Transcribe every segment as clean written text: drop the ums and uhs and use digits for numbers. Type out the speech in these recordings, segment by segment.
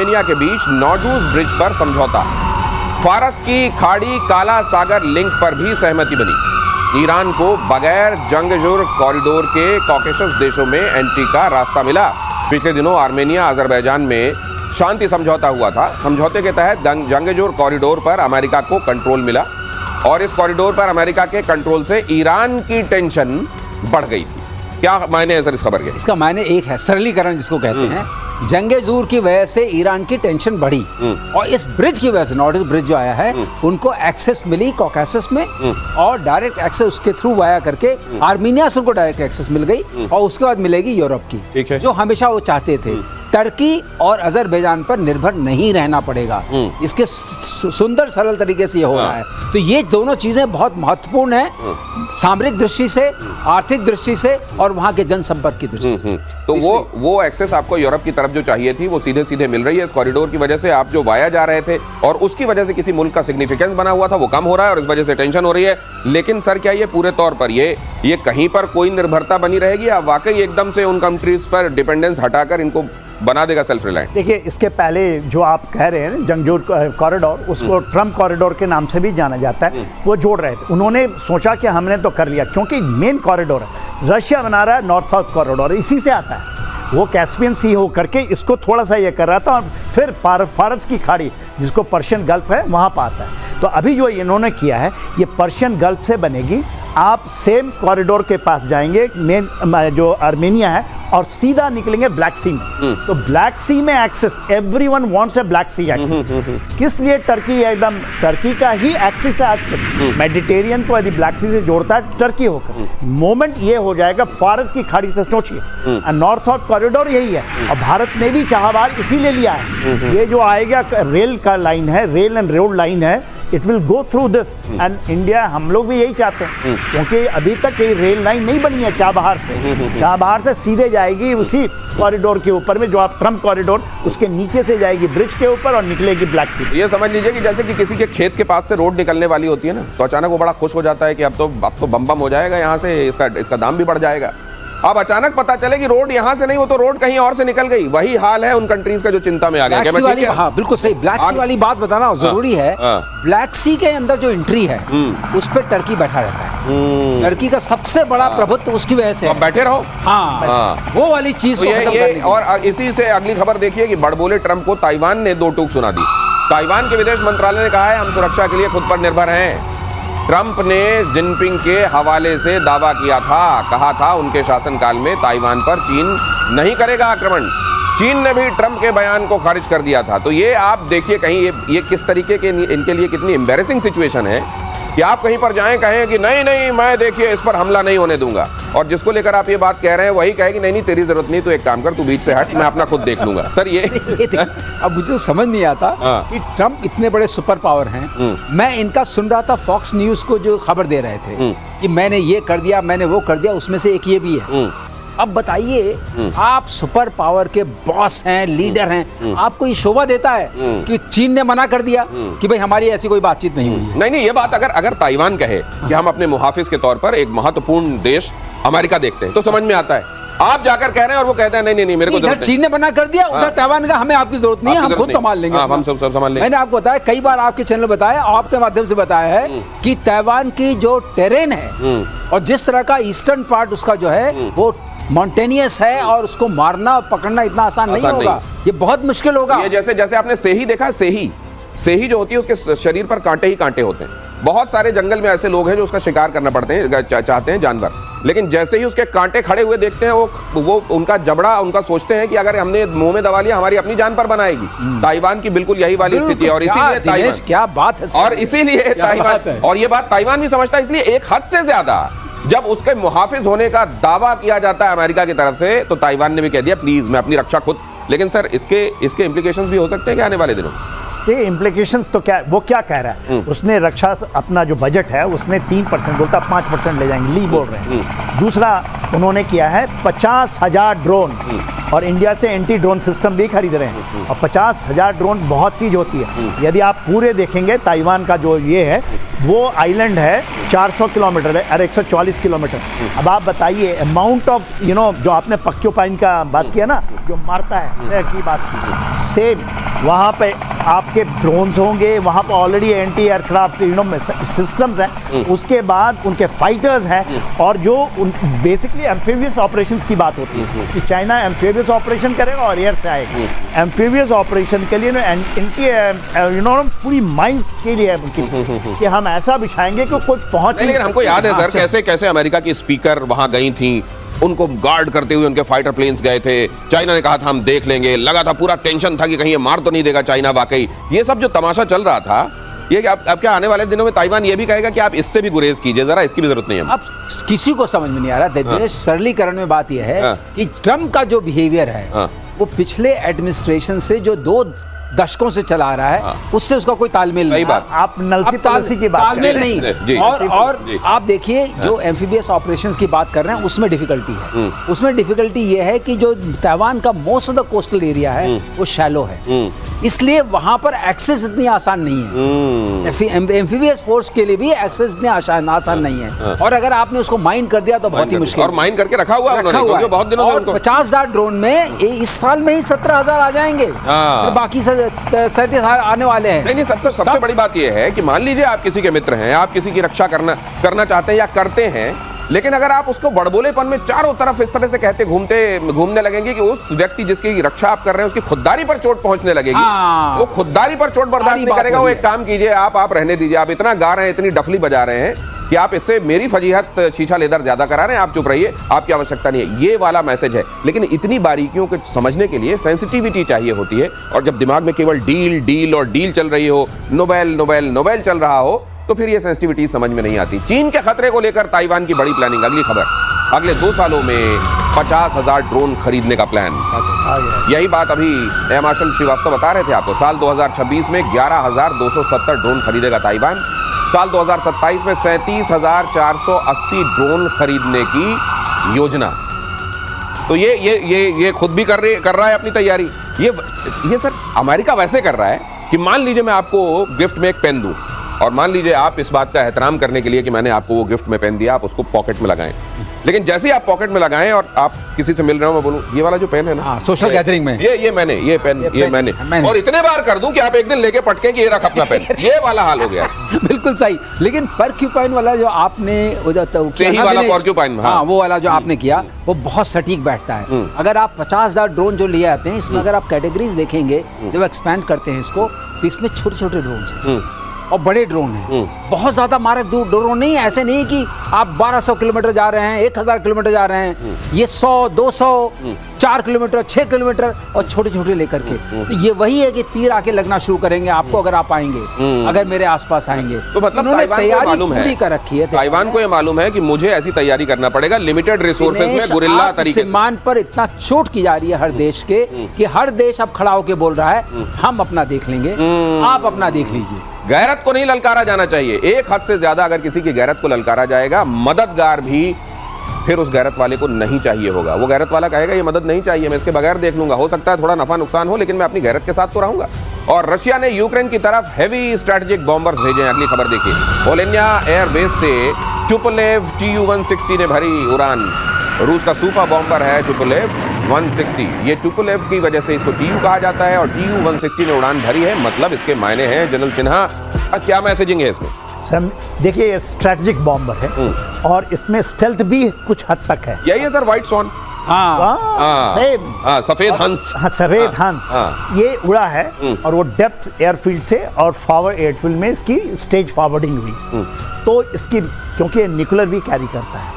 Armenia के बीच नॉर्डूज bridge पर समझौता। फारस की खाड़ी काला सागर लिंक पर भी सहमति बनी। ईरान को बगैर जंगजुर कॉरिडोर के कॉकेशस देशों में एंट्री का रास्ता मिला। पिछले दिनों आर्मेनिया अजरबैजान में शांति समझौता हुआ था। समझौते के तहत जंगजुर कॉरिडोर पर अमेरिका को कंट्रोल मिला और इस कॉरिडोर पर अमेरिका के कंट्रोल से ईरान की टेंशन बढ़ गई थी। क्या मायने है सर इस खबर के? इसका मायने एक है, सरलीकरण जिसको कहते हैं। जंगेजूर की वजह से ईरान की टेंशन बढ़ी और इस ब्रिज की वजह से, नॉर्डूज ब्रिज जो आया है, उनको एक्सेस मिली कॉकेशस में और डायरेक्ट एक्सेस उसके थ्रू वाया करके आर्मेनिया से उनको डायरेक्ट एक्सेस मिल गई और उसके बाद मिलेगी यूरोप की, जो हमेशा वो चाहते थे। टर्की और अजरबैजान पर निर्भर नहीं रहना पड़ेगा। इसके सुंदर सरल तरीके से ये हो रहा है। तो ये दोनों चीजें बहुत महत्वपूर्ण हैं, सामरिक दृष्टि से, आर्थिक दृष्टि से और वहां के जनसंपर्क की दृष्टि से। तो वो एक्सेस आपको यूरोप की तरफ जो चाहिए थी वो सीधे सीधे मिल रही है। इस कॉरिडोर की वजह से आप जो वाया जा रहे थे और उसकी वजह से किसी मुल्क का सिग्निफिकेंस बना हुआ था वो कम हो रहा है और इस वजह से टेंशन हो रही है। लेकिन सर क्या ये पूरे तौर पर ये कहीं पर कोई निर्भरता बनी रहेगी या वाकई एकदम से उन कंट्रीज पर डिपेंडेंस हटाकर इनको बना देगा सेल्फ रिलायंट? देखिए, इसके पहले जो आप कह रहे हैं जंगजूर कॉरिडोर, उसको ट्रम्प कॉरिडोर के नाम से भी जाना जाता है, वो जोड़ रहे थे। उन्होंने सोचा कि हमने तो कर लिया, क्योंकि मेन कॉरिडोर है। रशिया बना रहा है नॉर्थ साउथ कॉरिडोर, इसी से आता है। वो कैस्पियन सी हो करके इसको थोड़ा सा ये कर रहा था और फिर फारस की खाड़ी जिसको पर्शियन गल्फ है वहाँ पर आता है। तो अभी जो इन्होंने किया है ये पर्शियन गल्फ से बनेगी। आप सेम कॉरिडोर के पास जाएंगे, मेन जो आर्मेनिया है, और सीधा निकलेंगे ब्लैक सी में। तो ब्लैक सी में एक्सेस, एवरीवन वांट्स ए ब्लैक सी एक्सेस। किस लिए? टर्की एकदम टर्की का ही एक्सिस है आजकल। मेडिटेरियन को यदि ब्लैक सी से जोड़ता है टर्की होकर, मोमेंट ये हो जाएगा फारस की खाड़ी से। सोचिए, नॉर्थ साउथ कॉरिडोर यही है और भारत ने भी चाहवार इसीलिए लिया है। ये जो आएगा रेल का लाइन है, रेल एंड रोड लाइन है, it will go through this and India. हम लोग भी यही चाहते हैं, क्योंकि अभी तक ये रेल लाइन नहीं बनी है चाबहार से। चाबहार से सीधे जाएगी उसी कॉरिडोर के ऊपर में, जो आप ट्रम्प कॉरिडोर, उसके नीचे से जाएगी ब्रिज के ऊपर और निकलेगी ब्लैक सी। ये समझ लीजिए कि जैसे कि किसी के खेत के पास से रोड निकलने वाली होती है ना, तो अचानक वो बड़ा खुश हो जाता है कि अब तो बम बम हो जाएगा, यहाँ से इसका दाम भी बढ़ जाएगा। अब अचानक पता चले कि रोड यहाँ से नहीं, वो तो रोड कहीं और से निकल गई। वही हाल है उन कंट्रीज का जो चिंता में आ गया। हाँ, बिल्कुल सही। ब्लैक सी वाली बात बताना जरूरी है। ब्लैक सी के अंदर जो एंट्री है उस पर टर्की बैठा रहता है। टर्की का सबसे बड़ा प्रभुत्व उसकी वजह से। बैठे रहो। हाँ, वो वाली चीज और इसी से अगली खबर देखिए कि बड़बोले ट्रंप को ताइवान ने दो टूक सुना दी। ताइवान के विदेश मंत्रालय ने कहा है हम सुरक्षा के लिए खुद पर निर्भर हैं। ट्रंप ने जिनपिंग के हवाले से दावा किया था, कहा था उनके शासनकाल में ताइवान पर चीन नहीं करेगा आक्रमण। चीन ने भी ट्रंप के बयान को खारिज कर दिया था। तो ये आप देखिए कहीं ये किस तरीके के इनके लिए कितनी एम्बैरेसिंग सिचुएशन है कि आप कहीं पर जाएं, कहें कि नहीं मैं देखिए इस पर हमला नहीं होने दूंगा, और जिसको लेकर आप ये बात कह रहे हैं वही कहे कि नहीं तेरी जरूरत नहीं, तो एक काम कर, तू बीच से हट, मैं अपना खुद देख लूंगा। सर ये अब मुझे तो समझ नहीं आता कि ट्रंप इतने बड़े सुपर पावर हैं। मैं इनका सुन रहा था फॉक्स न्यूज को जो खबर दे रहे थे कि मैंने ये कर दिया, मैंने वो कर दिया, उसमें से एक ये भी है। अब बताइए, आप सुपर पावर के बॉस हैं, लीडर हैं, आपको ये शोभा देता है कि चीन ने मना कर दिया कि भाई हमारी ऐसी कोई बातचीत नहीं हुई है? नहीं, ये बात अगर ताइवान कहे कि हम अपने मुहाफिज के तौर पर एक महत्वपूर्ण देश अमेरिका देखते हैं तो समझ में आता है। आप जाकर कह रहे हैं और वो कहते हैं नहीं मेरे को इधर चीन ने मना कर दिया, उधर ताइवान का हमें आपकी जरूरत नहीं है, हम खुद संभाल लेंगे। हम सब संभाल लेंगे। मैंने आपको बताया, कई बार आपके चैनल बताया, आपके माध्यम से बताया है कि ताइवान की जो टेरेन है और जिस तरह का ईस्टर्न पार्ट उसका जो है वो माउंटेनियस है और उसको मारना पकड़ना इतना आसान नहीं होगा। ये बहुत मुश्किल होगा। ये जैसे आपने सेही देखा, सेही जो होती है उसके शरीर पर कांटे ही कांटे होते हैं। बहुत सारे जंगल में ऐसे लोग हैं जो उसका शिकार करना पड़ते हैं, चाहते हैं जानवर, लेकिन जैसे ही उसके कांटे खड़े हुए देखते हैं वो उनका जबड़ा, उनका सोचते हैं कि अगर हमने मुंह में दबा लिया हमारी अपनी जान पर बनाएगी। ताइवान की बिल्कुल यही वाली स्थिति है और इसीलिए ताइवान, क्या बात है, और इसीलिए ताइवान, और ये बात ताइवान भी समझता है, इसलिए एक हद से ज्यादा जब उसके मुहाफिज होने का दावा किया जाता है अमेरिका की तरफ से, तो ताइवान ने भी कह दिया प्लीज मैं अपनी रक्षा खुद। लेकिन सर इसके इम्प्लीकेशंस भी हो सकते हैं क्या आने वाले दिनों? ये इम्प्लीकेशंस तो क्या, वो क्या कह रहा है, उसने रक्षा अपना जो बजट है उसने 3% बोलता, 5% ले जाएंगे, ली बोल रहे हैं। दूसरा उन्होंने किया है 50,000 ड्रोन, और इंडिया से एंटी ड्रोन सिस्टम भी खरीद रहे हैं। और 50,000 ड्रोन बहुत चीज़ होती है। यदि आप पूरे देखेंगे ताइवान का जो ये है वो आइलैंड है 400 किलोमीटर है और 140 किलोमीटर। अब आप बताइए अमाउंट ऑफ जो आपने पक्योपाइन का बात किया ना, जो मारता है, शहर की बात की, सेम वहाँ पे आपके ड्रोन्स होंगे, वहाँ पर ऑलरेडी एंटी एयरक्राफ्ट सिस्टम्स हैं, उसके बाद उनके फाइटर्स हैं, और जो बेसिकली एम्फीबियस ऑपरेशंस की बात होती है कि चाइना एम्फीबियस ऑपरेशन करेगा और एयर से आएगा। एम्फीबियस ऑपरेशन के लिए पूरी माइंस के लिए कि हम ऐसा बिछाएंगे कि कोई पहुंच। लेकिन हमको याद है सर कैसे कैसे अमेरिका की स्पीकर वहां गई थी, उनको गार्ड करते हुए उनके फाइटर प्लेन्स गए थे। चाइना ने कहा था हम देख लेंगे, लगा था पूरा टेंशन था कि कहीं ये मार तो नहीं देगा चाइना। वाकई ये सब जो तमाशा चल रहा था, ये अब क्या आने वाले दिनों में ताइवान ये भी कहेगा कि आप इससे भी गुरेज कीजिए, जरा इसकी भी जरूरत नहीं है। अब किसी को समझ में नहीं आ रहा। दिनेश, सरलीकरण में बात यह है कि ट्रम्प का जो बिहेवियर है वो पिछले एडमिनिस्ट्रेशन से जो 2 दशकों से चला आ रहा है उससे उसका कोई तालमेल नहीं। आप नलसी पॉलिसी की बात तालमेल नहीं। और आप देखिए जो एम्फीबियस ऑपरेशंस की बात कर रहे हैं उसमें डिफिकल्टी है। उसमें डिफिकल्टी ये है कि जो ताइवान का most of the coastal area है वो शैलो है, इसलिए वहां पर एक्सेस इतनी आसान नहीं है। एम्फीबियस फोर्स के लिए भी एक्सेस इतनी आसान नहीं है, और अगर आपने उसको माइन कर दिया तो बहुत ही मुश्किल। और माइन करके रखा हुआ है बहुत दिनों से। 50,000 ड्रोन में इस साल में ही 17,000 आ जाएंगे, बाकी 37 आने वाले हैं। नहीं, सबसे बड़ी बात यह है कि मान लीजिए आप किसी के मित्र हैं, आप किसी की रक्षा करना चाहते हैं या करते हैं, लेकिन अगर आप उसको बड़बोलेपन में चारों तरफ इस तरह से कहते घूमने लगेंगे कि उस व्यक्ति जिसकी रक्षा आप कर रहे हैं उसकी खुददारी पर चोट पहुंचने लगेगी, वो खुददारी पर चोट बर्दाश्त नहीं करेगा। वो एक काम कीजिए, आप रहने दीजिए, आप इतना गा रहे हैं, इतनी डफली बजा रहे हैं कि आप इससे मेरी फजीहत छीछा लेदर ज्यादा करा रहे हैं, आप चुप रहिए, आपकी आवश्यकता नहीं है। ये वाला मैसेज है। लेकिन इतनी बारीकियों को समझने के लिए सेंसिटिविटी चाहिए होती है, और जब दिमाग में केवल डील और डील चल रही हो, नोबेल चल रहा हो, तो फिर ये सेंसिटिविटी समझ में नहीं आती। चीन के खतरे को लेकर ताइवान की बड़ी प्लानिंग। अगली खबर, अगले 2 सालों में 50,000 ड्रोन खरीदने का प्लान। यही बात अभी एयर मार्शल श्रीवास्तव बता रहे थे आपको। साल 2026 में 11,270 ड्रोन खरीदेगा ताइवान। साल 2027 में 37,480 ड्रोन खरीदने की योजना। तो ये खुद भी कर रहा है अपनी तैयारी। ये सर अमेरिका वैसे कर रहा है कि मान लीजिए मैं आपको गिफ्ट में एक पेन दूं, और मान लीजिए आप इस बात का एहतराम करने के लिए कि मैंने आपको वो गिफ्ट में पेन दिया, आप उसको पॉकेट में लगाएं। लेकिन जैसे ही आप पॉकेट में लगाएं और आप किसी से मिल रहे हो, मैं बोलूं ये वाला जो पेन है ना, सोशल गैदरिंग में ये मैंने और इतने बार कर दूं कि आप एक दिन लेके पटकें कि ये रख अपना पेन। ये वाला हाल हो गया। बिल्कुल सही। लेकिन परक्यूपाइन वाला जो आपने सही वाला परक्यूपाइन, हाँ वो वाला जो आपने किया वो बहुत सटीक बैठता है। अगर आप 50,000 ड्रोन जो लिए आते हैं, इसमें अगर आप कैटेगरीज देखेंगे, जब एक्सपैंड करते हैं इसको, तो इसमें छोटे-छोटे ड्रोन हैं और बड़े ड्रोन हैं। बहुत ज्यादा मारक ड्रोन नहीं है। ऐसे नहीं कि आप 1200 किलोमीटर जा रहे हैं, 1000 किलोमीटर जा रहे हैं। ये 100, 200, 4 किलोमीटर, 6 किलोमीटर और छोटे छोटे लेकर के। तो ये वही है कि तीर आके लगना शुरू करेंगे आपको अगर आप आएंगे, अगर मेरे आसपास आएंगे। तो मतलब तैयारी पूरी कर रखी है। ताइवान को ये मालूम है कि मुझे ऐसी तैयारी करना पड़ेगा, लिमिटेड रिसोर्सेज में गुरिल्ला तरीके से। सम्मान पर इतना चोट की जा रही है हर देश के कि हर देश अब खड़ा होकर बोल रहा है हम अपना देख लेंगे, आप अपना देख लीजिए। गैरत को नहीं ललकारा जाना चाहिए। एक हद से ज्यादा अगर किसी की गैरत को ललकारा जाएगा, मददगार भी फिर उस गैरत वाले को नहीं चाहिए होगा। वो गैरत वाला कहेगा ये मदद नहीं चाहिए, मैं इसके बगैर देख लूंगा, हो सकता है थोड़ा नफा नुकसान हो, लेकिन मैं अपनी गैरत के साथ तो रहूंगा। और रशिया ने यूक्रेन की तरफ हेवी स्ट्रैटेजिक बॉम्बर्स भेजे हैं। अगली खबर देखिए, पोलेन्या एयरबेस से टुपोलेव Tu-160 ने भरी उड़ान। रूस का सुपर बॉम्बर है टुपोलेव 160। ये टुपोलेव की वजह से इसको TU कहा जाता है, और Tu-160 ने उड़ान भरी है। मतलब इसके मायने हैं जनरल सिन्हा, क्या मैसेजिंग है इसमें? सर देखिए, ये स्ट्रैटेजिक बॉम्बर है और इसमें स्टेल्थ भी कुछ हद तक है। यही है सर व्हाइट स्वॉन। सफेद हंस। सफेद हंस ये उड़ा है, और वो डेप्थ एयरफील्ड से और फॉरवर्ड एयरफील्ड में इसकी स्टेज फॉरवर्डिंग हुई। तो इसकी क्योंकि न्यूक्लियर भी कैरी करता है,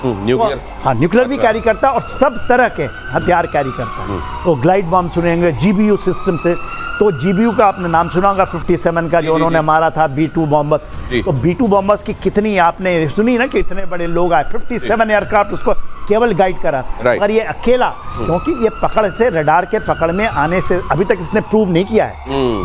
न्यूक्लियर भी कैरी करता है और सब तरह के हथियार कैरी करता है। तो ग्लाइड बम सुनेंगे, GBU सिस्टम से। तो GBU का आपने नाम सुना होगा, 57 का जो उन्होंने मारा था B-2 बॉम्बर्स। तो B-2 बॉम्बर्स की कितनी आपने सुनी ना कि इतने बड़े लोग आए, 57 एयरक्राफ्ट उसको केवल गाइड करा। अगर ये अकेला, क्योंकि ये पकड़ से रडार के पकड़ में आने से अभी तक इसने प्रूव नहीं किया है,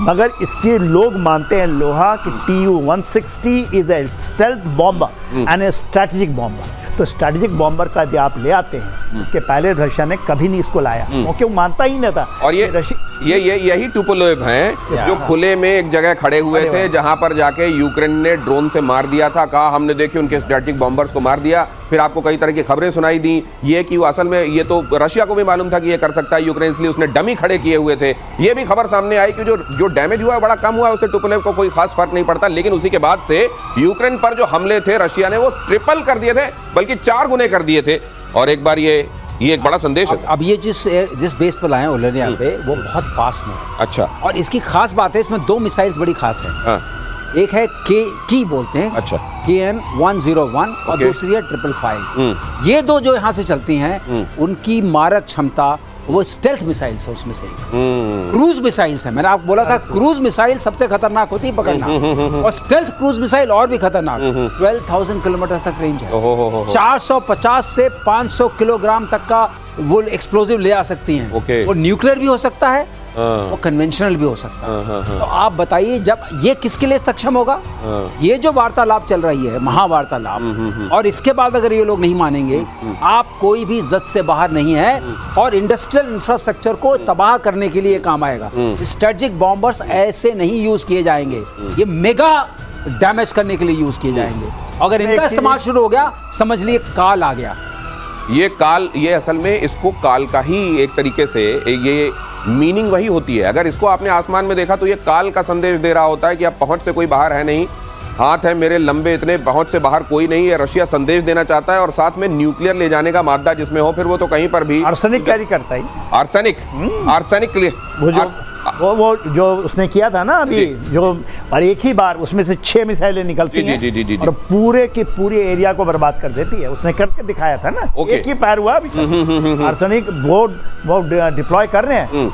मगर इसके लोग मानते हैं लोहा कि Tu-160 is a stealth bomber and A strategic bomber. तो स्ट्रैटेजिक बॉम्बर का यदि आप ले आते हैं इसके पहले रशिया ने कभी नहीं इसको लाया, क्योंकि वो मानता ही नहीं था। और यही टुपोलेव हैं जो खुले में एक जगह खड़े हुए थे, जहां पर जाके यूक्रेन ने ड्रोन से मार दिया था, कहा हमने देखिए उनके स्टैटिक बॉम्बर्स को मार दिया। फिर आपको कई तरह की खबरें सुनाई दी, ये कि वो असल में, ये तो रशिया को भी मालूम था कि ये कर सकता है यूक्रेन, इसलिए उसने डमी खड़े किए हुए थे। ये भी खबर सामने आई कि जो डैमेज हुआ है बड़ा कम हुआ है, उससे टुपोलेव को कोई खास फर्क नहीं पड़ता। लेकिन उसी के बाद से यूक्रेन पर जो हमले थे रशिया ने वो ट्रिपल कर दिए थे, बल्कि 4 गुने कर दिए थे। और एक बार ये एक बड़ा संदेश है। अब ये जिस बेस पर लाए हैं ओलेनिया पे, वो बहुत पास में है। अच्छा। और इसकी खास बात है, इसमें 2 मिसाइल्स बड़ी खास है। हाँ। एक है की बोलते हैं, अच्छा। KN-101 और दूसरी है 555। ये 2 जो यहाँ से चलती हैं, उनकी मारक क्षमता, वो स्टेल्थ मिसाइल्स है उसमें से। क्रूज मिसाइल्स है, मैंने आपको बोला था क्रूज मिसाइल सबसे खतरनाक होती है पकड़ना, और स्टेल्थ क्रूज मिसाइल और भी खतरनाक। 12,000 किलोमीटर तक रेंज है। 450 से 500 किलोग्राम तक का वो एक्सप्लोजिव ले आ सकती हैं। वो न्यूक्लियर भी हो सकता है, वो कन्वेंशनल भी हो सकता है। तो आप बताइए, जब ये किसके लिए सक्षम होगा? ये जो वार्तालाप चल रही है, महावार्तालाप, और इसके बाद अगर ये लोग नहीं मानेंगे, आप कोई भी जद से बाहर नहीं है, और इंडस्ट्रियल इंफ्रास्ट्रक्चर को तबाह करने के लिए काम आएगा। स्ट्रेटेजिक बॉम्बर्स ऐसे नहीं यूज किए जाएंगे, ये मेगा डैमेज करने के लिए यूज किए जाएंगे। अगर इनका इस्तेमाल शुरू हो गया, समझ लिए काल आ गया। ये असल में इसको काल का ही एक तरीके से ये मीनिंग वही होती है। अगर इसको आपने आसमान में देखा तो ये काल का संदेश दे रहा होता है कि अब पहुंच से कोई बाहर है नहीं, हाथ है मेरे लंबे, इतने पहुंच से बाहर कोई नहीं है। रशिया संदेश देना चाहता है, और साथ में न्यूक्लियर ले जाने का मादा जिसमें हो, फिर वो तो कहीं पर भी आर्सेनिक कैरी करता है। आर्सेनिक के लिए वो जो उसने किया था ना अभी, जो और एक ही बार उसमें से 6 मिसाइलें निकलती हैं, जी। और पूरे के पूरे एरिया को बर्बाद कर देती है। उसने करके दिखाया था ना, एक ही फायर हुआ अभी। आर्सेनिक वो डिप्लॉय कर रहे हैं।